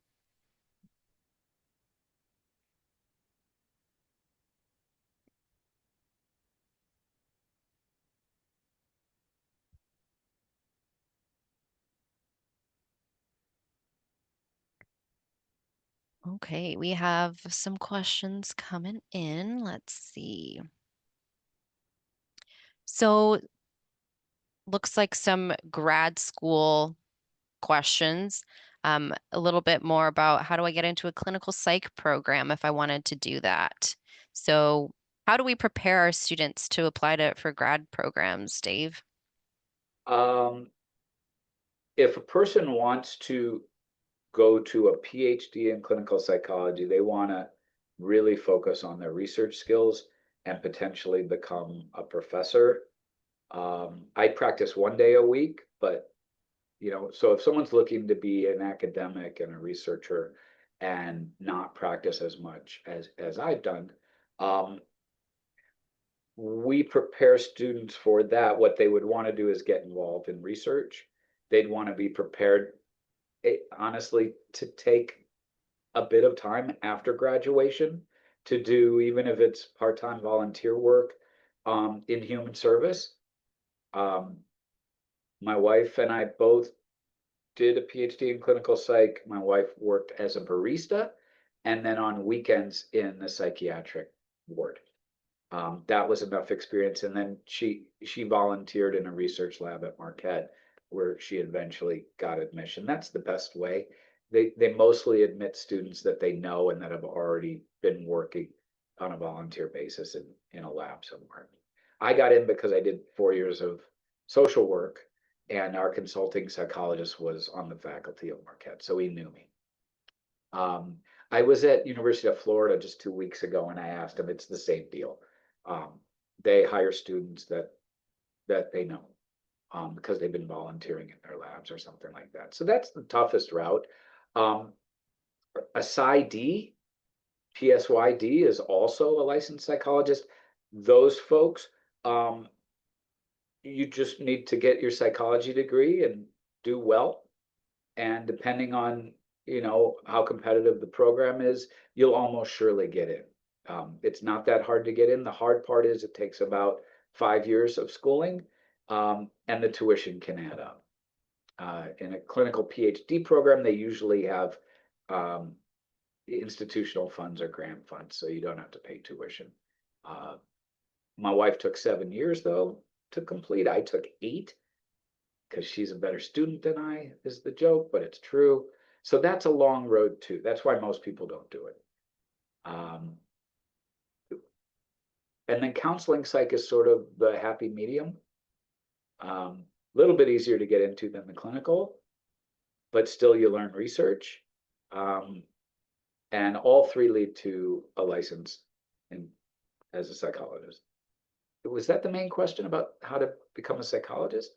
Okay, we have some questions coming in. Let's see. So looks like some grad school questions. A little bit more about how do I get into a clinical psych program if I wanted to do that? So how do we prepare our students to apply for grad programs, Dave? If a person wants to go to a PhD in clinical psychology, they want to really focus on their research skills and potentially become a professor. I practice 1 day a week, but so if someone's looking to be an academic and a researcher and not practice as much as I've done, we prepare students for that. What they would want to do is get involved in research. They'd want to be prepared, honestly, to take a bit of time after graduation to do, even if it's part-time volunteer work, in human service. My wife and I both did a PhD in clinical psych. My wife worked as a barista and then on weekends in the psychiatric ward. That was enough experience. And then she volunteered in a research lab at Marquette, where she eventually got admission. That's the best way. They mostly admit students that they know and that have already been working on a volunteer basis in a lab somewhere. I got in because I did 4 years of social work, and our consulting psychologist was on the faculty of Marquette, so he knew me. I was at University of Florida just 2 weeks ago, and I asked him, it's the same deal. They hire students that they know because they've been volunteering in their labs or something like that. So that's the toughest route. A PsyD, PSYD is also a licensed psychologist. Those folks, you just need to get your psychology degree and do well. And depending on, how competitive the program is, you'll almost surely get in. It's not that hard to get in. The hard part is it takes about 5 years of schooling, and the tuition can add up. In a clinical PhD program, they usually have institutional funds or grant funds, so you don't have to pay tuition. My wife took 7 years, though, to complete. I took 8 because she's a better student than I, is the joke, but it's true. So that's a long road too. That's why most people don't do it. And then counseling psych is sort of the happy medium. Little bit easier to get into than the clinical, but still you learn research. And all 3 lead to a license as a psychologist. Was that the main question about how to become a psychologist?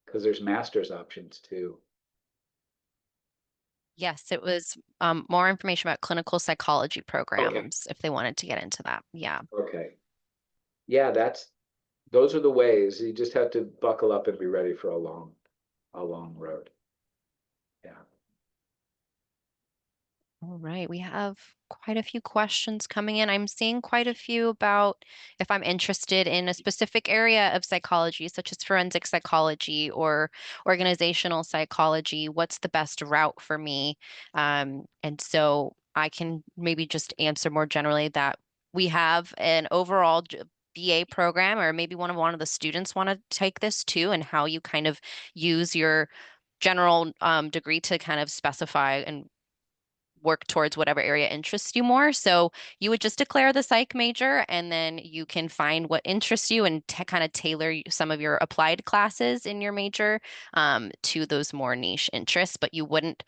Because there's master's options too. Yes, it was more information about clinical psychology programs if they wanted to get into that. Yeah. Okay. Yeah, those are the ways. You just have to buckle up and be ready for a long road. Yeah. All right, we have quite a few questions coming in. I'm seeing quite a few about if I'm interested in a specific area of psychology, such as forensic psychology or organizational psychology, what's the best route for me? And so I can maybe just answer more generally that we have an overall BA program, or maybe one of the students want to take this too, and how you kind of use your general degree to kind of specify and work towards whatever area interests you more. So you would just declare the psych major, and then you can find what interests you and kind of tailor some of your applied classes in your major to those more niche interests. But you wouldn't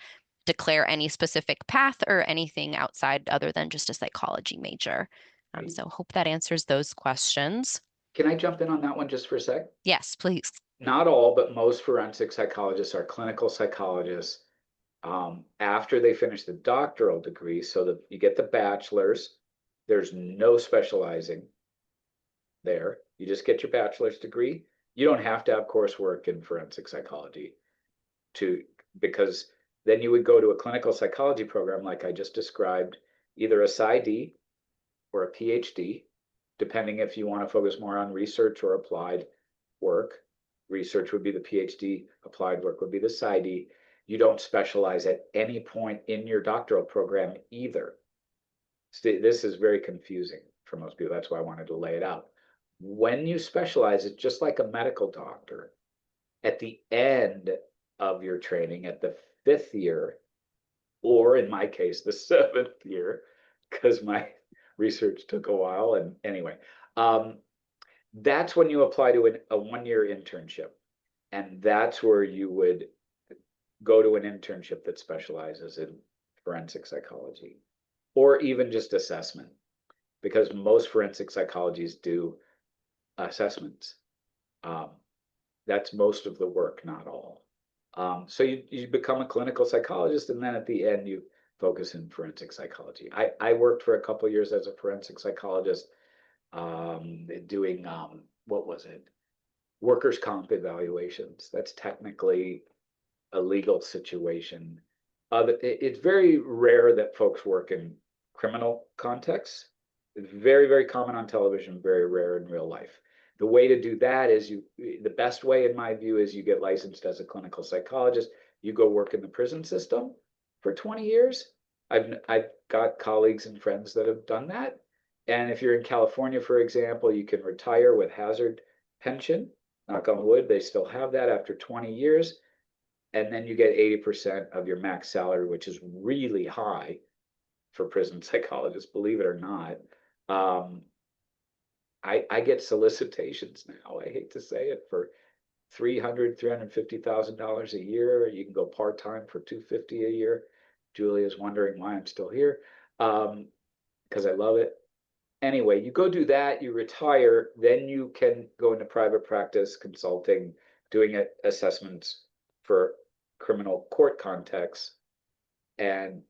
declare any specific path or anything outside other than just a psychology major. Great. So hope that answers those questions. Can I jump in on that one just for a sec? Yes, please. Not all, but most forensic psychologists are clinical psychologists after they finish the doctoral degree, so that you get the bachelor's. There's no specializing there. You just get your bachelor's degree. You don't have to have coursework in forensic psychology because then you would go to a clinical psychology program like I just described, either a PsyD or a PhD, depending if you want to focus more on research or applied work. Research would be the PhD, applied work would be the PsyD. You don't specialize at any point in your doctoral program either. This is very confusing for most people. That's why I wanted to lay it out. When you specialize, it's just like a medical doctor. At the end of your training, at the 5th year, or in my case, the 7th year, because my research took a while. And anyway, that's when you apply to a 1-year internship. And that's where you would go to an internship that specializes in forensic psychology, or even just assessment, because most forensic psychologists do assessments. That's most of the work, not all. So you become a clinical psychologist, and then at the end you focus in forensic psychology. I worked for a couple of years as a forensic psychologist, doing what was it? Workers' comp evaluations. That's technically a legal situation. It's very rare that folks work in criminal contexts. It's very, very common on television, very rare in real life. The way to do that is the best way, in my view, is you get licensed as a clinical psychologist. You go work in the prison system for 20 years. I've got colleagues and friends that have done that. And if you're in California, for example, you can retire with hazard pension. Knock on wood, they still have that after 20 years. And then you get 80% of your max salary, which is really high for prison psychologists, believe it or not. I get solicitations now, I hate to say it, for $350,000 a year. You can go part-time for $250 a year. Julia's wondering why I'm still here, because I love it. Anyway, you go do that, you retire, then you can go into private practice, consulting, doing assessments for criminal court contexts, and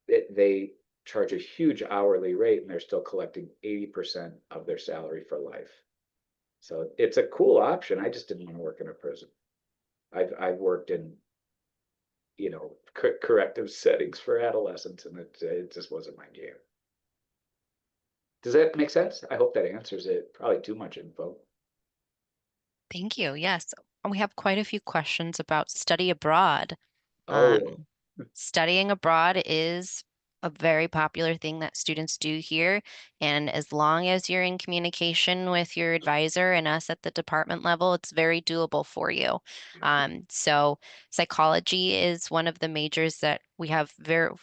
they charge a huge hourly rate, and they're still collecting 80% of their salary for life. So it's a cool option. I just didn't want to work in a prison. I've worked in, corrective settings for adolescents, and it just wasn't my jam. Does that make sense? I hope that answers it. Probably too much info. Thank you. Yes. We have quite a few questions about study abroad. Oh, Studying abroad is a very popular thing that students do here. And as long as you're in communication with your advisor and us at the department level, it's very doable for you. So psychology is one of the majors that we have very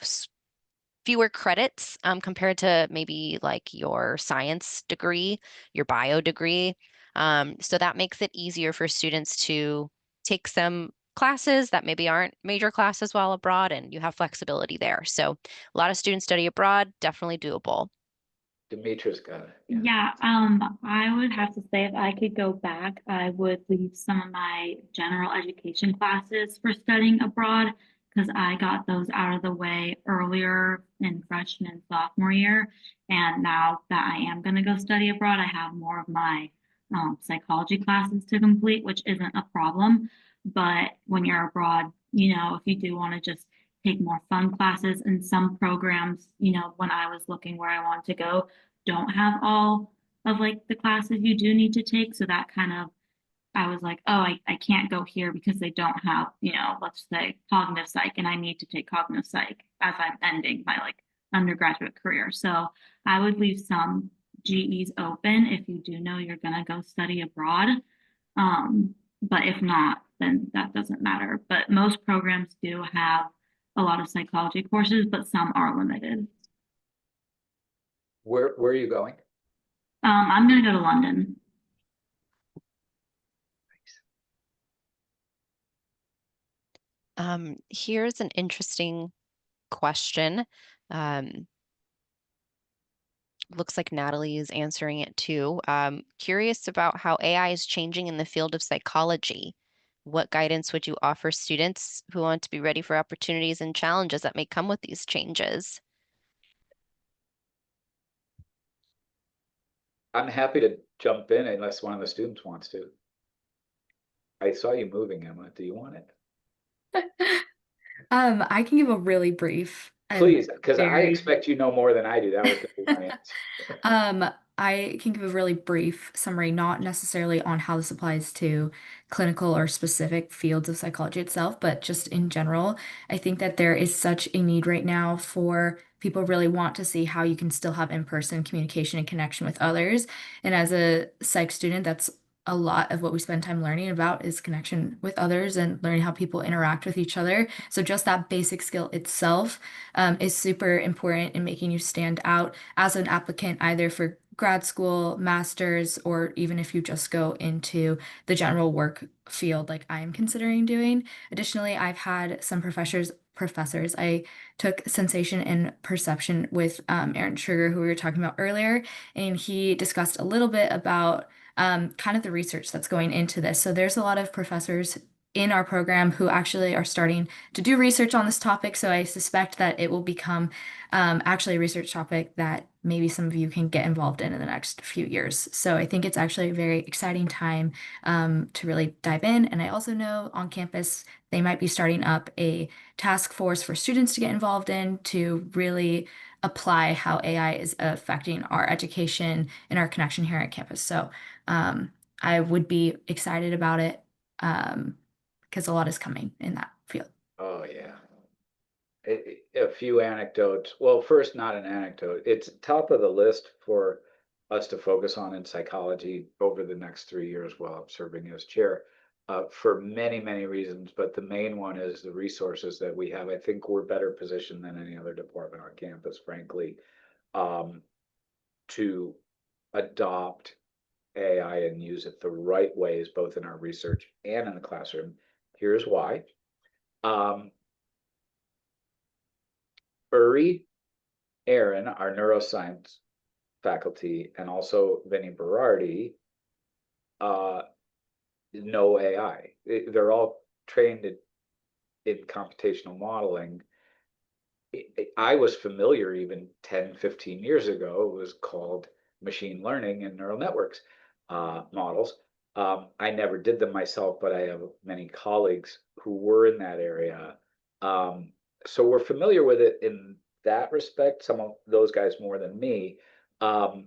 fewer credits compared to maybe like your science degree, your bio degree. So that makes it easier for students to take some classes that maybe aren't major classes while abroad, and you have flexibility there. So a lot of students study abroad, definitely doable. Demetra's got it. Yeah, I would have to say if I could go back, I would leave some of my general education classes for studying abroad, because I got those out of the way earlier in freshman and sophomore year. And now that I am going to go study abroad, I have more of my psychology classes to complete, which isn't a problem. But when you're abroad, if you do want to just take more fun classes, and some programs, when I was looking where I want to go, don't have all of like the classes you do need to take. So that kind of, I was like, oh, I can't go here because they don't have, let's say cognitive psych, and I need to take cognitive psych as I'm ending my like undergraduate career. So I would leave some GEs open if you do know you're gonna go study abroad. But if not, then that doesn't matter. But most programs do have a lot of psychology courses, but some are limited. Where are you going? I'm gonna go to London. Here's an interesting question. Looks like Natalie is answering it too. Curious about how AI is changing in the field of psychology. What guidance would you offer students who want to be ready for opportunities and challenges that may come with these changes? I'm happy to jump in unless one of the students wants to. I saw you moving, Emma. Do you want it? I can give a really brief and Please, because I very expect you know more than I do. That was gonna be my answer. I can give a really brief summary, not necessarily on how this applies to clinical or specific fields of psychology itself, but just in general. I think that there is such a need right now for people really want to see how you can still have in-person communication and connection with others. And as a psych student, that's a lot of what we spend time learning about is connection with others and learning how people interact with each other. So just that basic skill itself is super important in making you stand out as an applicant, either for grad school, master's, or even if you just go into the general work field like I am considering doing. Additionally, I've had some professors. I took sensation and perception with Aaron Sugar, who we were talking about earlier, and he discussed a little bit about kind of the research that's going into this. So there's a lot of professors in our program who actually are starting to do research on this topic. So I suspect that it will become actually a research topic that maybe some of you can get involved in the next few years. So I think it's actually a very exciting time to really dive in. And I also know on campus, they might be starting up a task force for students to get involved in to really apply how AI is affecting our education and our connection here at campus. So I would be excited about it because a lot is coming in that field. Oh, yeah. A few anecdotes. Well, first, not an anecdote. It's top of the list for us to focus on in psychology over the next 3 years while I'm serving as chair, for many, many reasons. But the main one is the resources that we have. I think we're better positioned than any other department on campus, frankly, to adopt AI and use it the right ways, both in our research and in the classroom. Here's why. Uri, Aaron, our neuroscience faculty, and also Vinny Berardi know AI. They're all trained in computational modeling. I was familiar even 10, 15 years ago. It was called machine learning and neural networks models. I never did them myself, but I have many colleagues who were in that area. So we're familiar with it in that respect, some of those guys more than me. But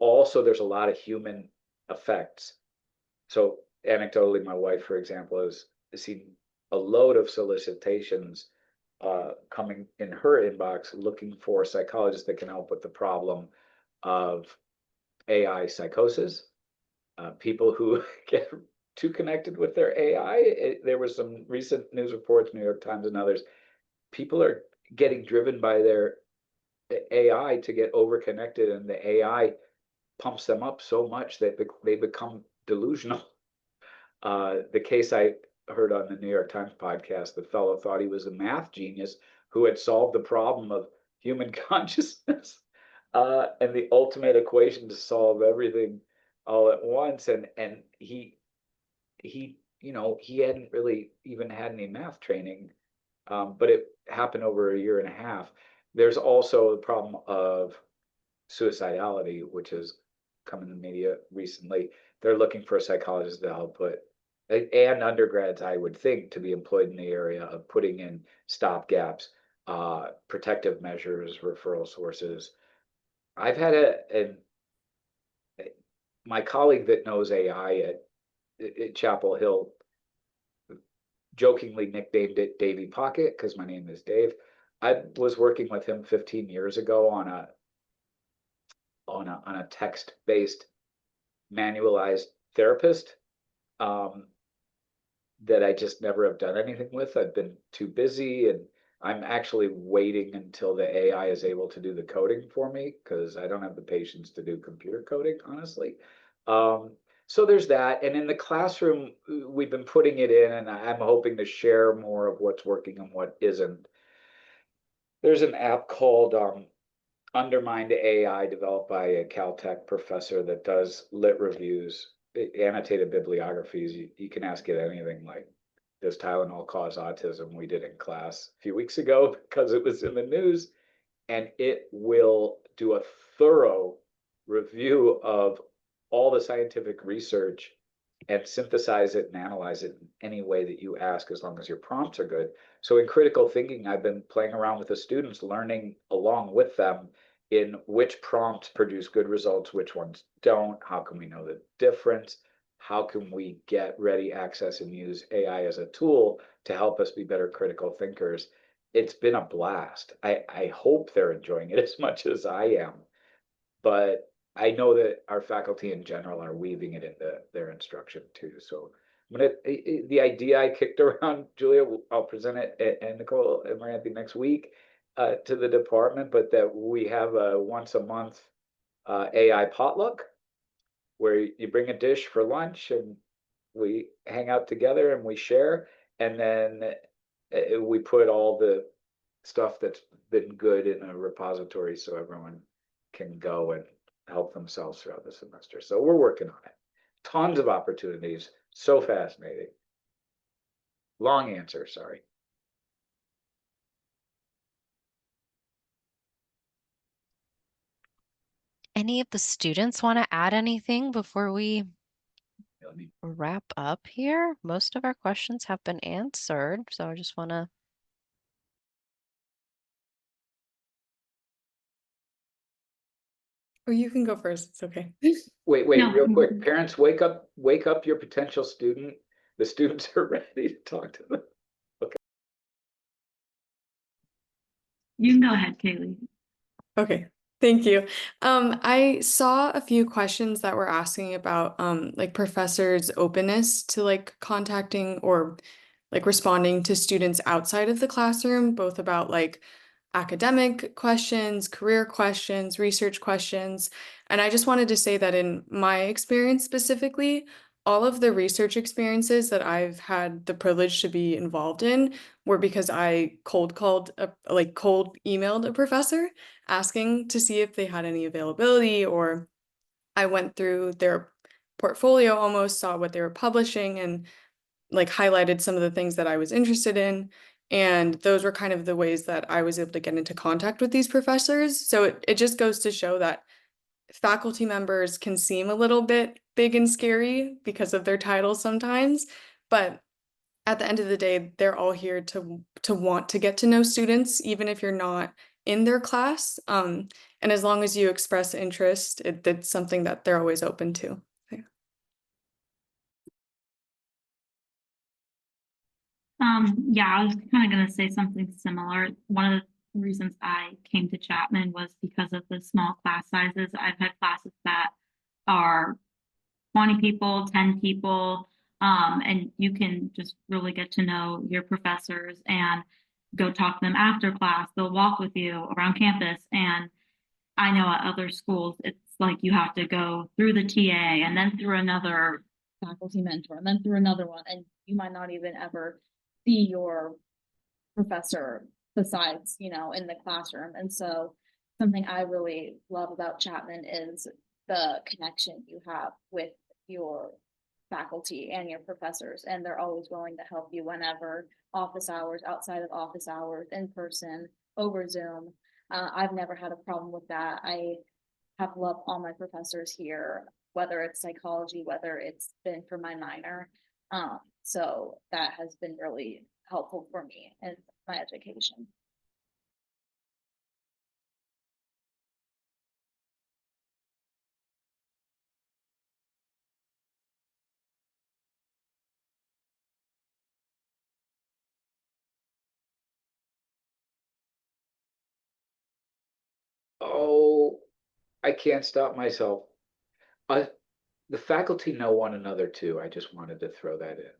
also there's a lot of human effects. So anecdotally, my wife, for example, has seen a load of solicitations coming in her inbox looking for psychologists that can help with the problem of AI psychosis, people who get too connected with their AI. There was some recent news reports, New York Times and others. People are getting driven by their AI to get over-connected, and the AI pumps them up so much that they become delusional. The case I heard on the New York Times podcast, the fellow thought he was a math genius who had solved the problem of human consciousness and the ultimate equation to solve everything all at once. And he hadn't really even had any math training, but it happened over a year and a half. There's also the problem of suicidality, which has come in the media recently. They're looking for a psychologist to help put, and undergrads, I would think, to be employed in the area of putting in stopgaps, protective measures, referral sources. I've had my colleague that knows AI at Chapel Hill jokingly nicknamed it Davy Pocket because my name is Dave. I was working with him 15 years ago on a text-based manualized therapist that I just never have done anything with. I've been too busy, and I'm actually waiting until the AI is able to do the coding for me because I don't have the patience to do computer coding, honestly. So there's that, and in the classroom, we've been putting it in, and I'm hoping to share more of what's working and what isn't. There's an app called Undermined AI, developed by a Caltech professor that does lit reviews, annotated bibliographies. You can ask it anything like, does Tylenol cause autism? We did in class a few weeks ago because it was in the news, and it will do a thorough review of all the scientific research and synthesize it and analyze it in any way that you ask, as long as your prompts are good. So in critical thinking, I've been playing around with the students, learning along with them in which prompts produce good results, which ones don't, how can we know the difference, how can we get ready access and use AI as a tool to help us be better critical thinkers. It's been a blast. I hope they're enjoying it as much as I am, but I know that our faculty in general are weaving it into their instruction too. So the idea I kicked around, Julia, I'll present it, and Nicole and Maranthe next week to the department, but that we have a once a month AI potluck where you bring a dish for lunch and we hang out together and we share, and then we put all the stuff that's been good in a repository so everyone can go and help themselves throughout the semester. So we're working on it. Tons of opportunities. So fascinating. Long answer, sorry. Any of the students want to add anything before we Let me- wrap up here? Most of our questions have been answered, so I just want to. Or you can go first. It's okay. Wait, No. real quick. Parents, wake up your potential student. The students are ready to talk to them. You can go ahead, Kaylee. Okay, thank you. I saw a few questions that were asking about like professors' openness to like contacting or like responding to students outside of the classroom, both about like academic questions, career questions, research questions. And I just wanted to say that in my experience specifically, all of the research experiences that I've had the privilege to be involved in were because I cold emailed a professor asking to see if they had any availability, or I went through their portfolio, almost saw what they were publishing, and like highlighted some of the things that I was interested in. And those were kind of the ways that I was able to get into contact with these professors. So it just goes to show that faculty members can seem a little bit big and scary because of their titles sometimes, but at the end of the day, they're all here to want to get to know students, even if you're not in their class. And as long as you express interest, it's something that they're always open to. Yeah, I was kind of going to say something similar. One of the reasons I came to Chapman was because of the small class sizes. I've had classes that are 20 people, 10 people, and you can just really get to know your professors and go talk to them after class. They'll walk with you around campus. And I know at other schools, it's like you have to go through the TA and then through another faculty mentor and then through another one. And you might not even ever see your professor besides, in the classroom. And so something I really love about Chapman is the connection you have with your faculty and your professors, and they're always willing to help you whenever, office hours, outside of office hours, in person, over Zoom. I've never had a problem with that. I have loved all my professors here, whether it's psychology, whether it's been for my minor. So that has been really helpful for me in my education. Oh, I can't stop myself. The faculty know one another too. I just wanted to throw that in.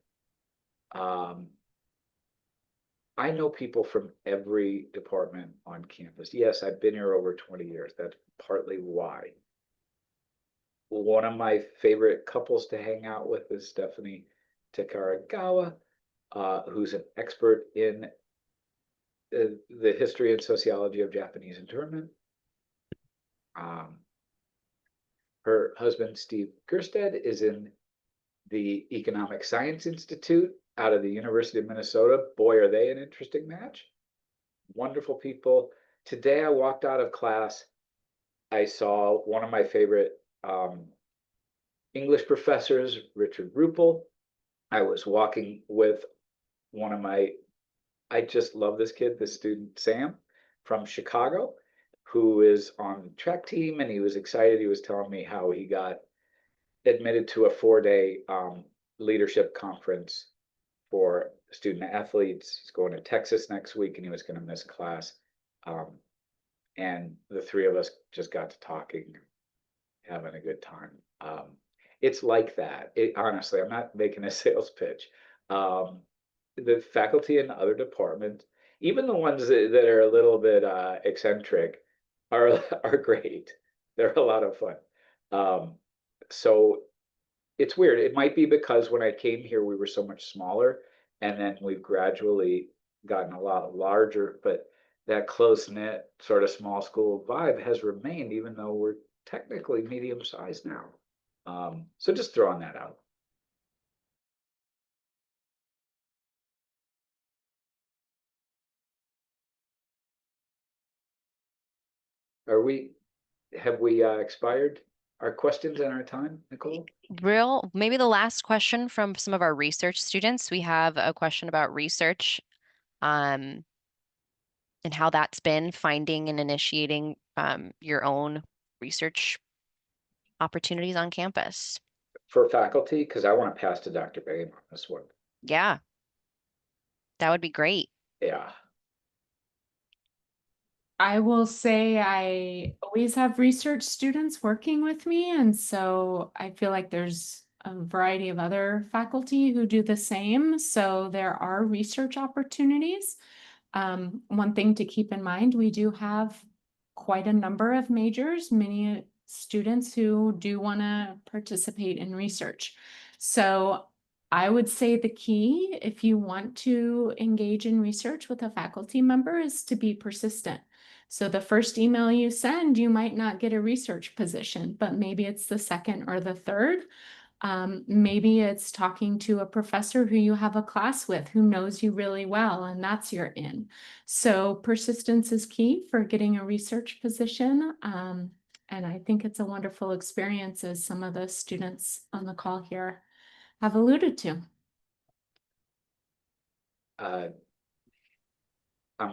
I know people from every department on campus. Yes, I've been here over 20 years. That's partly why. One of my favorite couples to hang out with is Stephanie Takaragawa, who's an expert in the history and sociology of Japanese internment. Her husband, Steve Gersted, is in the Economic Science Institute out of the University of Minnesota. Boy, are they an interesting match. Wonderful people. Today I walked out of class. I saw one of my favorite English professors, Richard Rupel. I was walking with one of I just love this kid, this student, Sam, from Chicago, who is on the track team, and he was excited. He was telling me how he got admitted to a 4-day leadership conference for student athletes. He's going to Texas next week, and he was going to miss class. And the three of us just got to talking, having a good time. It's like that. Honestly, I'm not making a sales pitch. The faculty in other departments, even the ones that are a little bit eccentric, are great. They're a lot of fun. So it's weird. It might be because when I came here, we were so much smaller, and then we've gradually gotten a lot larger, but that close-knit sort of small school vibe has remained, even though we're technically medium-sized now. So just throwing that out. Have we expired our questions and our time, Nicole? Maybe the last question from some of our research students. We have a question about research, and how that's been finding and initiating your own research opportunities on campus. For faculty, because I want to pass to Dr. Boehm on this one. Yeah, that would be great. Yeah. I will say I always have research students working with me, and so I feel like there's a variety of other faculty who do the same. So there are research opportunities. One thing to keep in mind, we do have quite a number of majors, many students who do want to participate in research. So I would say the key, if you want to engage in research with a faculty member, is to be persistent. So the first email you send, you might not get a research position, but maybe it's the second or the third. Maybe it's talking to a professor who you have a class with who knows you really well, and that's your in. So persistence is key for getting a research position. And I think it's a wonderful experience, as some of the students on the call here have alluded to. I'm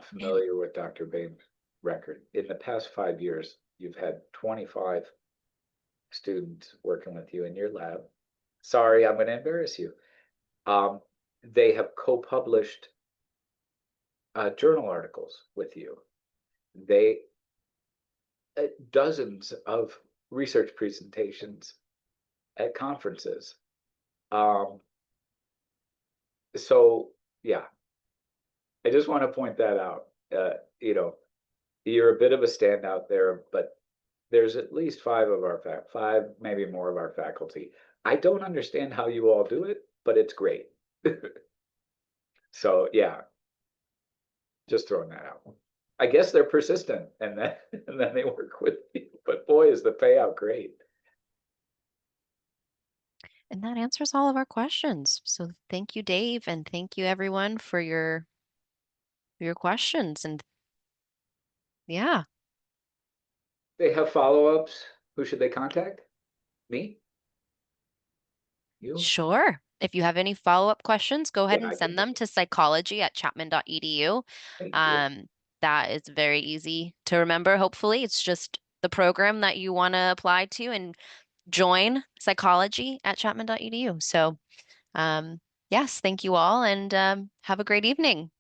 familiar with Dr. Boehm's record. In the past 5 years, you've had 25 students working with you in your lab. Sorry, I'm going to embarrass you. They have co-published journal articles with you. Dozens of research presentations at conferences. So yeah, I just want to point that out. You're a bit of a standout there, but there's at least five, maybe more of our faculty. I don't understand how you all do it, but it's great. So yeah, just throwing that out. I guess they're persistent, and then they work with you. But boy, is the payout great. And that answers all of our questions. So thank you, Dave, and thank you everyone for your questions. And yeah. They have follow-ups. Who should they contact? Me? You? Sure. If you have any follow-up questions, go ahead Yeah, and I send can- them to psychology@chapman.edu. Thank you. That is very easy to remember. Hopefully, it's just the program that you want to apply to and join, psychology@chapman.edu. So, yes, thank you all, and have a great evening.